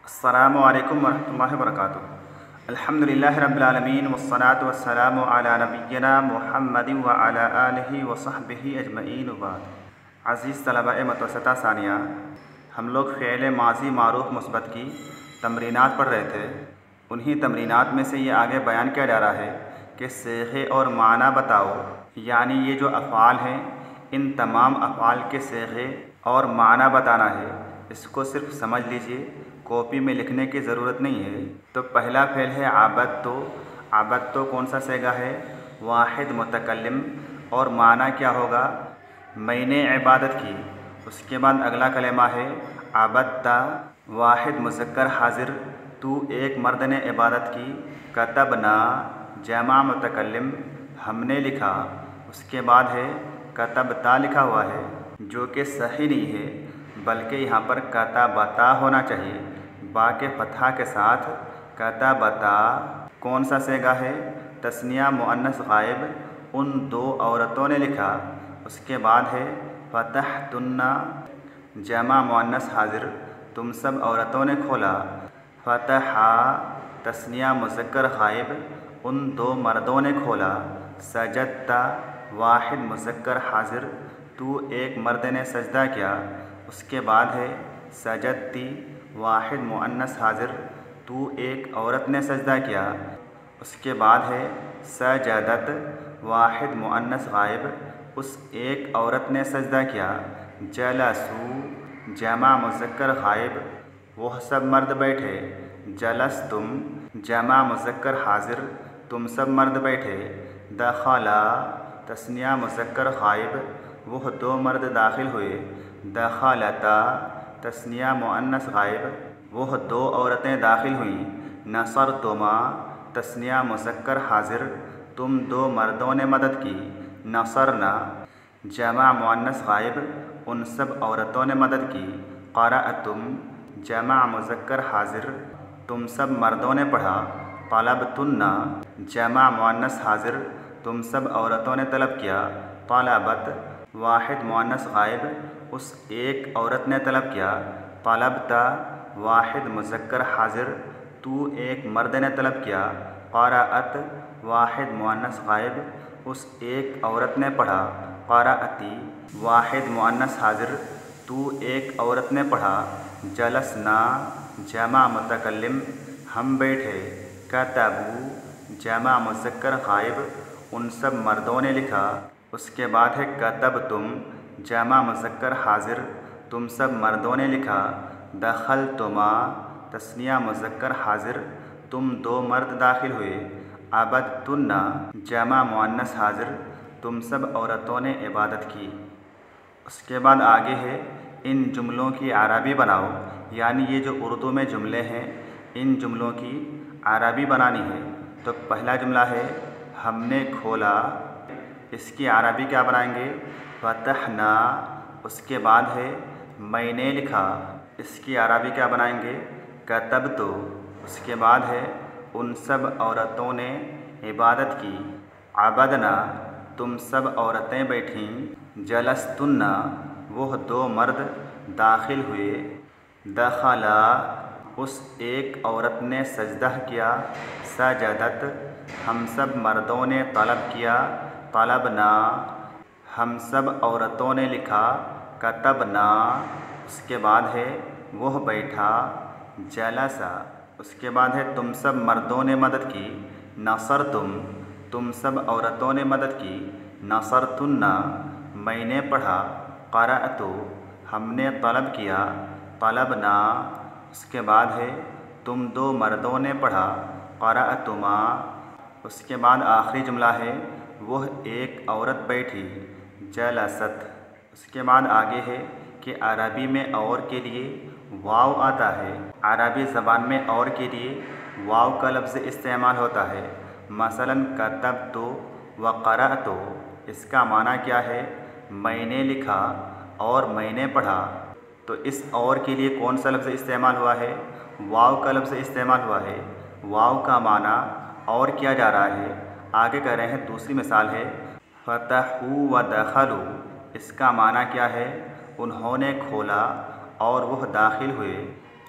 السلام علیکم ورحمۃ اللہ وبرکاتہ۔ الحمدللہ رب العالمین والصلاة والسلام علی نبینا محمد وعلی آلہ وصحبہ اجمعین وبعد۔ عزیز طلباء متوسطہ ثانیہ، ہم لوگ فعل ماضی معروف مثبت کی تمرینات پڑھ رہے تھے۔ انہی تمرینات میں سے یہ آگے بیان کیا جا رہا ہے کہ صیغے اور معنی بتاؤ، یعنی یہ جو افعال ہیں ان تمام افعال کے صیغے اور معنی بتانا ہے۔ اس کو صرف سمجھ لیجئے، کاپی میں لکھنے کی ضرورت نہیں ہے۔ تو پہلا فعل ہے عبدت۔ عبدت کون سا صیغہ ہے؟ واحد متکلم، اور معنی کیا ہوگا؟ میں نے عبادت کی۔ اس کے بعد اگلا کلمہ ہے عبدت واحد مذکر حاضر، تو ایک مرد نے عبادت کی۔ کتبنا جمع متکلم، ہم نے لکھا۔ اس کے بعد ہے کتبتا لکھا ہوا ہے، جو کہ صحیح نہیں ہے، بلکہ یہاں پر کتبتا ہونا چاہیے، با کے فتحہ کے ساتھ۔ کتبتا کون سا صیغہ ہے؟ تثنیہ مؤنث غائب، ان دو عورتوں نے لکھا۔ اس کے بعد ہے فتحتن جمع مؤنث حاضر، تم سب عورتوں نے کھولا۔ فتحا تثنیہ مذکر غائب، ان دو مردوں نے کھولا۔ سجدتا واحد مذکر حاضر، تو ایک مرد نے سجدہ کیا۔ اس کے بعد ہے سجدتی واحد مؤنث حاضر، تو ایک عورت نے سجدہ کیا۔ اس کے بعد ہے سجدت واحد مؤنث غائب، اس ایک عورت نے سجدہ کیا۔ جلسو جمع مذکر غائب، وہ سب مرد بیٹھے۔ جلستم جمع مذکر حاضر، تم سب مرد بیٹھے۔ دخلا تثنیہ مذکر غائب، وہ دو مرد داخل ہوئے۔ دخلتا تثنیہ مؤنث غائب، وہ دو عورتیں داخل ہوئیں۔ نصرتما تثنیہ مذکر حاضر، تم دو مردوں نے مدد کی۔ نصرنا جمع مؤنث غائب، ان سب عورتوں نے مدد کی۔ قرأتم جمع مذکر حاضر، تم سب مردوں نے پڑھا۔ طلبتن جمع مؤنث حاضر، تم سب عورتوں نے طلب کیا۔ طلبت واحد مؤنث غائب، اس ایک عورت نے طلب کیا۔ طلبتا واحد مذکر حاضر، تو ایک مرد نے طلب کیا۔ قرأت واحد مؤنث غائب، اس ایک عورت نے پڑھا۔ قرأتی واحد مؤنث حاضر، تو ایک عورت نے پڑھا۔ جلسنا جمع متکلم، ہم بیٹھے۔ کتبو جمع مذکر غائب، ان سب مردوں نے لکھا۔ اس کے بعد ہے کتبتم جمع مذکر حاضر، تم سب مردوں نے لکھا۔ دخلتما تثنیہ مذکر حاضر، تم دو مرد داخل ہوئے۔ عبدتن جمع مؤنث حاضر، تم سب عورتوں نے عبادت کی۔ اس کے بعد آگے ہے ان جملوں کی عربی بناؤ، یعنی یہ جو اردو میں جملے ہیں ان جملوں کی عربی بنانی ہے۔ تو پہلا جملہ ہے ہم نے کھولا، اس کی عربی کیا بنائیں گے؟ فتحنا۔ اس کے بعد ہے میں نے لکھا، اس کی عربی کیا بنائیں گے؟ کتبتو۔ اس کے بعد ہے ان سب عورتوں نے عبادت کی۔ عبدنا تم سب عورتیں بیٹھیں۔ جلستن وہ دو مرد داخل ہوئے۔ دخلا اس ایک عورت نے سجدہ کیا۔ سجدت ہم سب مردوں نے طلب کیا۔ طلبنا ہم سب عورتوں نے لکھا۔ کتبنا اس کے بعد ہے وہ بیٹھا۔ جلسا اس کے بعد ہے تم سب مردوں نے مدد کی۔ نصرتم تم سب عورتوں نے مدد کی۔ نصرتن میں نے پڑھا۔ قرأتو ہم نے طلب کیا۔ طلبنا اس کے بعد ہے تم دو مردوں نے پڑھا۔ قرأتما اس کے بعد آخری جملہ ہے وہ ایک عورت بیٹھی۔ جلست اس کے بعد آگے ہے کہ عربی میں اور کے لیے واو آتا ہے۔ عربی زبان میں اور کے لیے واو کا لفظ استعمال ہوتا ہے۔ مثلا کتبتو و قرأتو، اس کا معنی کیا ہے؟ میں نے لکھا اور میں نے پڑھا۔ تو اس اور کے لیے کون سا لفظ استعمال ہوا ہے؟ واو کا لفظ استعمال ہوا ہے۔ واو کا معنی اور کیا جا رہا ہے؟ آگے کہہ رہے ہیں دوسری مثال ہے فتحوا و دخلوا، اس کا معنی کیا ہے؟ انہوں نے کھولا اور وہ داخل ہوئے۔